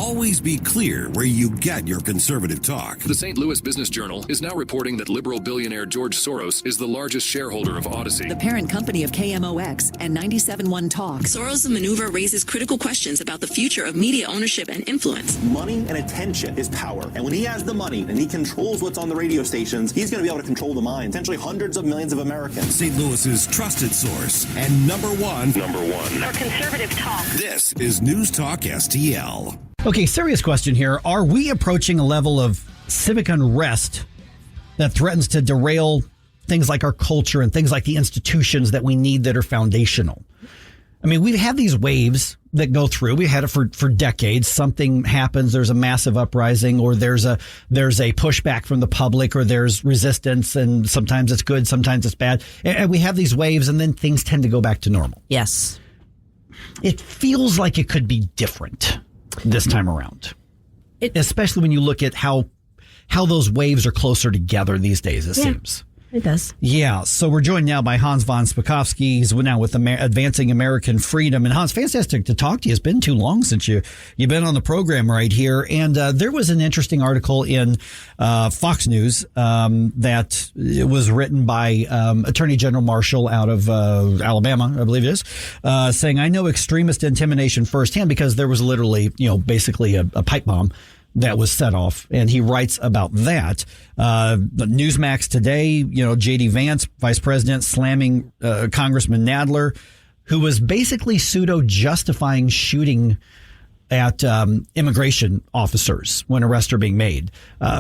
always be clear where you get your conservative talk. The St. Louis Business Journal is now reporting that liberal billionaire George Soros is the largest shareholder of Odyssey, the parent company of KMOX and 97.1 Talk. Soros' maneuver raises critical questions about the future of media ownership and influence. Money and attention is power. And when he has the money and he controls what's on the radio stations, he's going to be able to control the mind, potentially hundreds of millions of Americans. St. Louis's trusted source and number one for conservative talk. This is News Talk STL. Okay, serious question here. Are we approaching a level of civic unrest that threatens to derail things like our culture and things like the institutions that we need that are foundational? I mean, we've had these waves that go through. We've had it for decades. Something happens, there's a massive uprising, or there's a pushback from the public, or there's resistance, and sometimes it's good, sometimes it's bad. And we have these waves, and then things tend to go back to normal. Yes. It feels like it could be different this time around, especially when you look at how those waves are closer together these days, it seems. It does. Yeah. So we're joined now by Hans von Spakovsky. He's now with Advancing American Freedom. And Hans, fantastic to talk to you. It's been too long since you've been on the program right here. And there was an interesting article in Fox News that it was written by Attorney General Marshall out of Alabama, I believe it is, saying, I know extremist intimidation firsthand because there was literally, basically a pipe bomb that was set off. And he writes about that. Newsmax today, J.D. Vance, vice president, slamming Congressman Nadler, who was basically pseudo-justifying shooting at immigration officers when arrests are being made.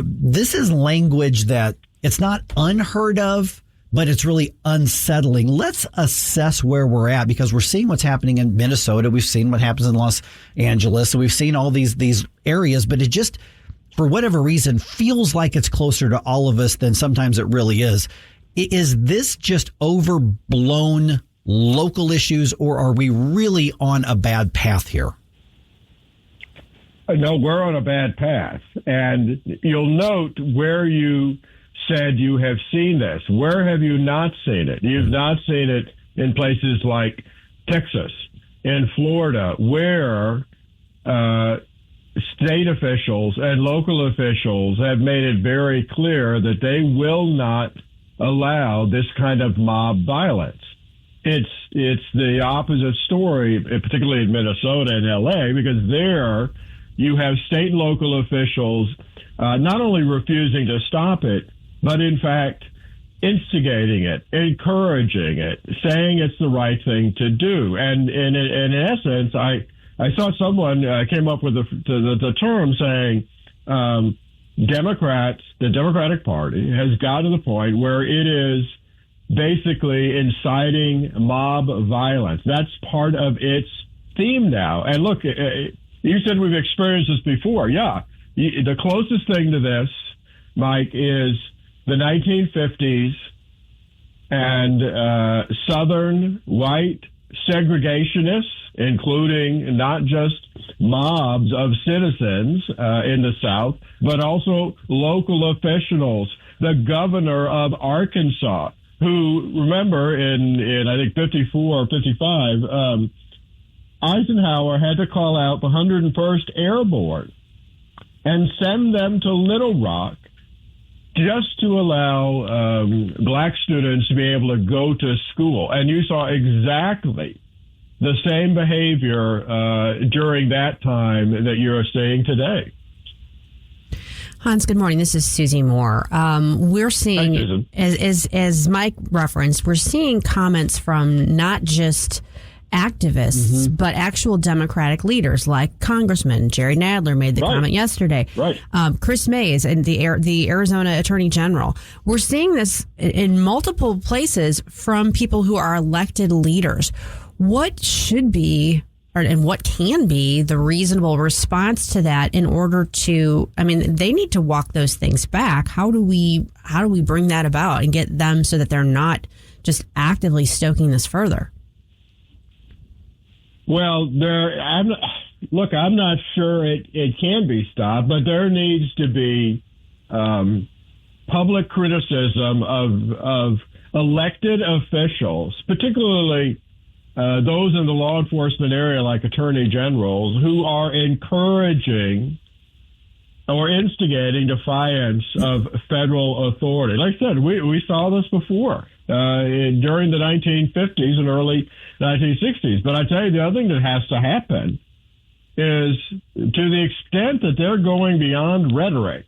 This is language that it's not unheard of, but it's really unsettling. Let's assess where we're at, because we're seeing what's happening in Minnesota. We've seen what happens in Los Angeles. So we've seen all these areas, but it just, for whatever reason, feels like it's closer to all of us than sometimes it really is. Is this just overblown local issues, or are we really on a bad path here? No, we're on a bad path. And you'll note where you said you have seen this. Where have you not seen it? You've not seen it in places like Texas, in Florida, where state officials and local officials have made it very clear that they will not allow this kind of mob violence. It's the opposite story, particularly in Minnesota and LA, because there you have state and local officials not only refusing to stop it, but in fact, instigating it, encouraging it, saying it's the right thing to do. And in essence, I saw someone came up with the term saying Democrats, the Democratic Party, has got to the point where it is basically inciting mob violence. That's part of its theme now. And look, you said we've experienced this before. Yeah. The closest thing to this, Mike, is the 1950s and Southern white segregationists, including not just mobs of citizens in the South, but also local officials. The governor of Arkansas, who, remember, in I think 54 or 55, Eisenhower had to call out the 101st Airborne and send them to Little Rock just to allow black students to be able to go to school. And you saw exactly the same behavior during that time that you're seeing today. Hans, good morning. This is Susie Moore. We're seeing, as Mike referenced, we're seeing comments from not just activists, but actual Democratic leaders like Congressman Jerry Nadler made the comment yesterday. Right. Chris Mays and the Arizona Attorney General. We're seeing this in multiple places from people who are elected leaders. What should be and what can be the reasonable response to that in order to, they need to walk those things back. How do we bring that about and get them so that they're not just actively stoking this further? Well, I'm not sure it can be stopped, but there needs to be public criticism of elected officials, particularly those in the law enforcement area, like attorney generals, who are encouraging or instigating defiance of federal authority. Like I said, we saw this before during the 1950s and early 1960s. But I tell you, the other thing that has to happen is, to the extent that they're going beyond rhetoric,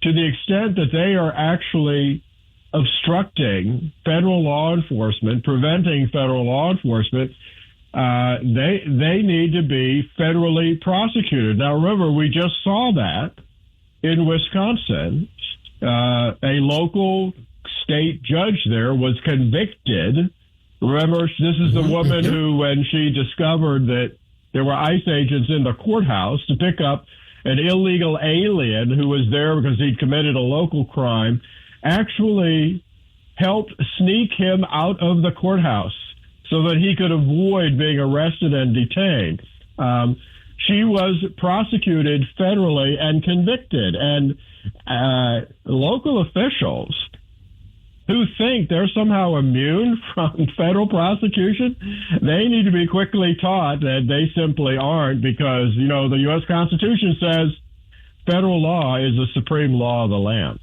to the extent that they are actually obstructing federal law enforcement, preventing federal law enforcement, they need to be federally prosecuted. Now, remember, we just saw that in Wisconsin. A local state judge there was convicted. Remember, this is the woman who, when she discovered that there were ICE agents in the courthouse to pick up an illegal alien who was there because he'd committed a local crime, actually helped sneak him out of the courthouse so that he could avoid being arrested and detained. She was prosecuted federally and convicted. And local officials who think they're somehow immune from federal prosecution, they need to be quickly taught that they simply aren't, because, you know, the U.S. Constitution says federal law is the supreme law of the land.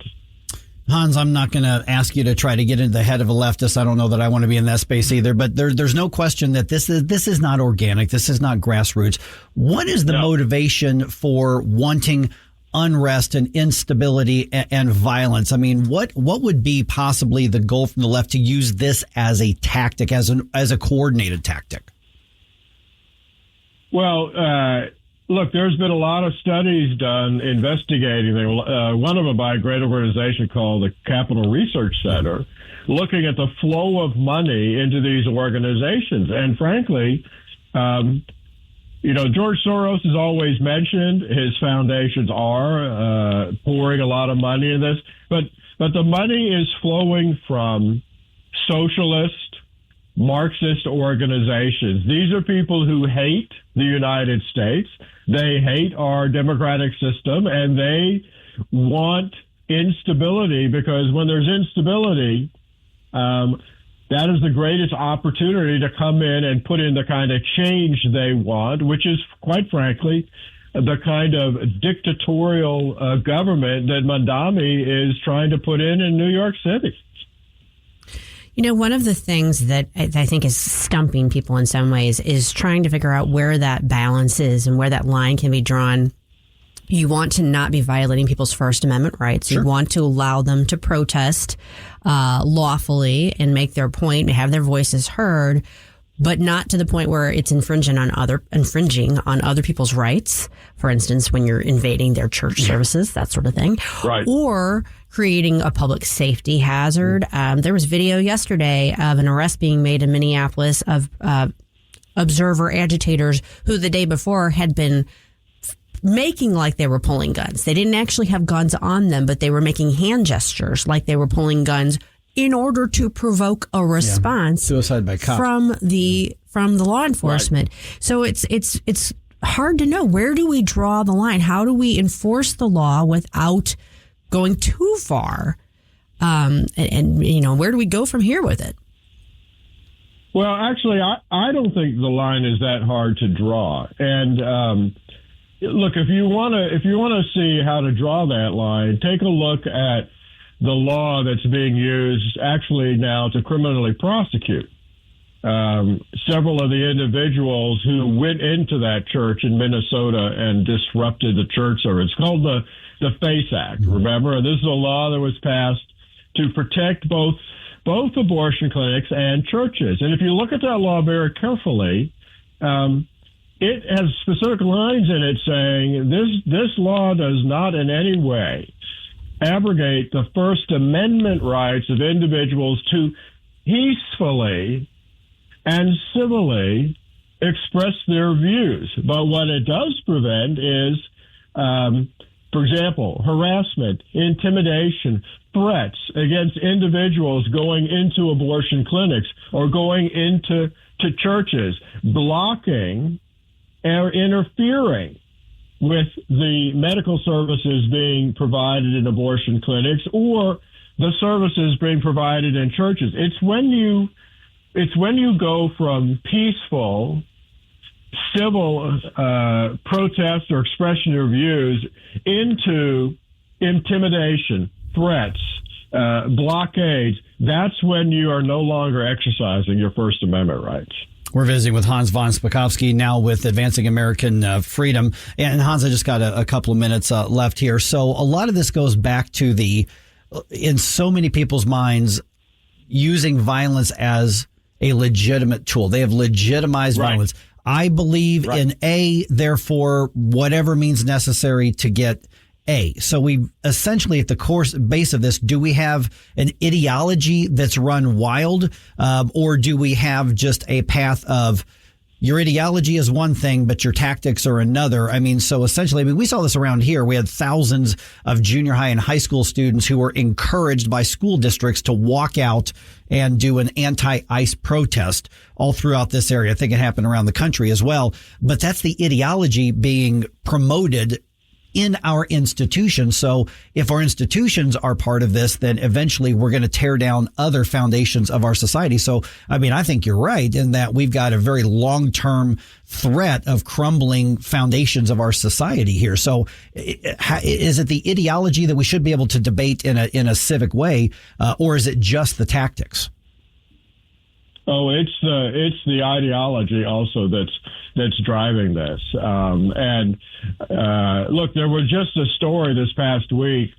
Hans, I'm not going to ask you to try to get into the head of a leftist. I don't know that I want to be in that space either, but there's no question that this is not organic. This is not grassroots. What is the motivation for wanting unrest and instability and violence? I mean, what would be possibly the goal from the left to use this as a tactic, as a coordinated tactic? Well, look, there's been a lot of studies done investigating. One of them by a great organization called the Capital Research Center, looking at the flow of money into these organizations. And frankly, George Soros is always mentioned. His foundations are pouring a lot of money in this, but the money is flowing from socialist, Marxist organizations. These are people who hate the United States. They hate our democratic system, and they want instability, because when there's instability, that is the greatest opportunity to come in and put in the kind of change they want, which is, quite frankly, the kind of dictatorial government that Mandami is trying to put in New York City. You know, one of the things that I think is stumping people in some ways is trying to figure out where that balance is and where that line can be drawn. You want to not be violating people's First Amendment rights. Sure. You want to allow them to protest lawfully and make their point and have their voices heard, but not to the point where it's infringing on other people's rights. For instance, when you're invading their church services, that sort of thing. Right. Or creating a public safety hazard. There was video yesterday of an arrest being made in Minneapolis of observer agitators who the day before had been making like they were pulling guns. They didn't actually have guns on them, but they were making hand gestures like they were pulling guns in order to provoke a response suicide by cop from the law enforcement. Right. So it's hard to know, where do we draw the line? How do we enforce the law without going too far? And where do we go from here with it? Well, actually, I don't think the line is that hard to draw. And look, if you want to see how to draw that line, take a look at the law that's being used actually now to criminally prosecute several of the individuals who went into that church in Minnesota and disrupted the church service. It's called the FACE Act, remember? And this is a law that was passed to protect both abortion clinics and churches. And if you look at that law very carefully, it has specific lines in it saying this law does not in any way abrogate the First Amendment rights of individuals to peacefully and civilly express their views. But what it does prevent is, for example, harassment, intimidation, threats against individuals going into abortion clinics or going into churches, blocking or interfering with the medical services being provided in abortion clinics or the services being provided in churches. It's when you it's when you go from peaceful civil protest or expression of views into intimidation, threats, blockades. That's when you are no longer exercising your First Amendment rights. We're visiting with Hans von Spakovsky, now with Advancing American Freedom. And Hans, I just got a couple of minutes left here. So a lot of this goes back to in so many people's minds, using violence as a legitimate tool. They have legitimized violence. I believe in A, therefore, whatever means necessary to get A. So we essentially, at the base of this, do we have an ideology that's run wild, or do we have just a path of your ideology is one thing, but your tactics are another? I mean, so essentially, we saw this around here. We had thousands of junior high and high school students who were encouraged by school districts to walk out and do an anti-ICE protest all throughout this area. I think it happened around the country as well. But that's the ideology being promoted in our institutions. So if our institutions are part of this, then eventually we're going to tear down other foundations of our society. So, I mean, I think you're right in that we've got a very long-term threat of crumbling foundations of our society here. So is it the ideology that we should be able to debate in a civic way, or is it just the tactics? Oh, it's the ideology also that's driving this. Look, there was just a story this past week,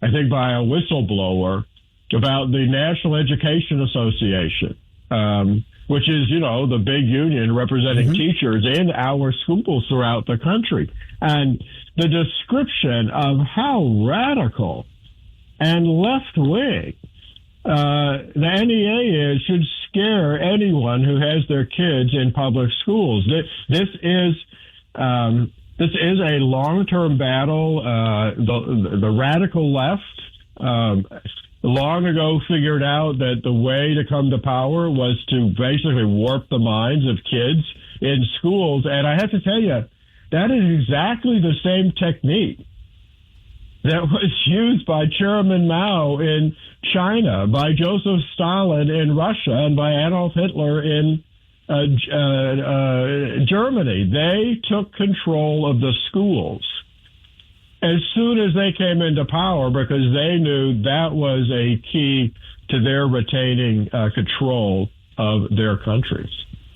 I think by a whistleblower, about the National Education Association, which is, the big union representing teachers in our schools throughout the country. And the description of how radical and left-wing the NEA should scare anyone who has their kids in public schools. This is a long-term battle. The radical left long ago figured out that the way to come to power was to basically warp the minds of kids in schools. And I have to tell you, that is exactly the same technique that was used by Chairman Mao in China, by Joseph Stalin in Russia, and by Adolf Hitler in Germany. They took control of the schools as soon as they came into power because they knew that was a key to their retaining control of their countries.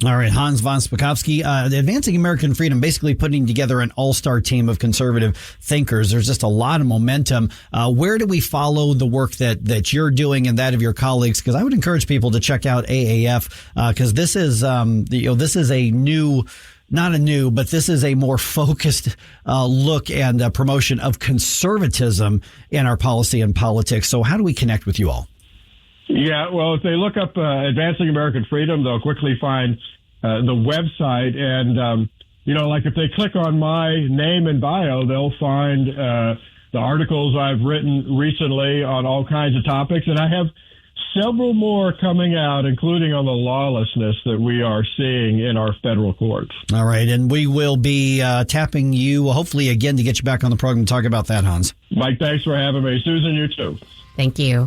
All right, Hans von Spakovsky, Advancing American Freedom, basically putting together an all-star team of conservative thinkers. There's just a lot of momentum. Where do we follow the work that you're doing and that of your colleagues? Because I would encourage people to check out AAF because this is this is a new. Not a new, but this is a more focused look and promotion of conservatism in our policy and politics. So how do we connect with you all? Yeah, well, if they look up Advancing American Freedom, they'll quickly find the website. And, like if they click on my name and bio, they'll find the articles I've written recently on all kinds of topics. And I have several more coming out, including on the lawlessness that we are seeing in our federal courts. All right. And we will be tapping you, hopefully, again, to get you back on the program to talk about that, Hans. Mike, thanks for having me. Susan, you too. Thank you.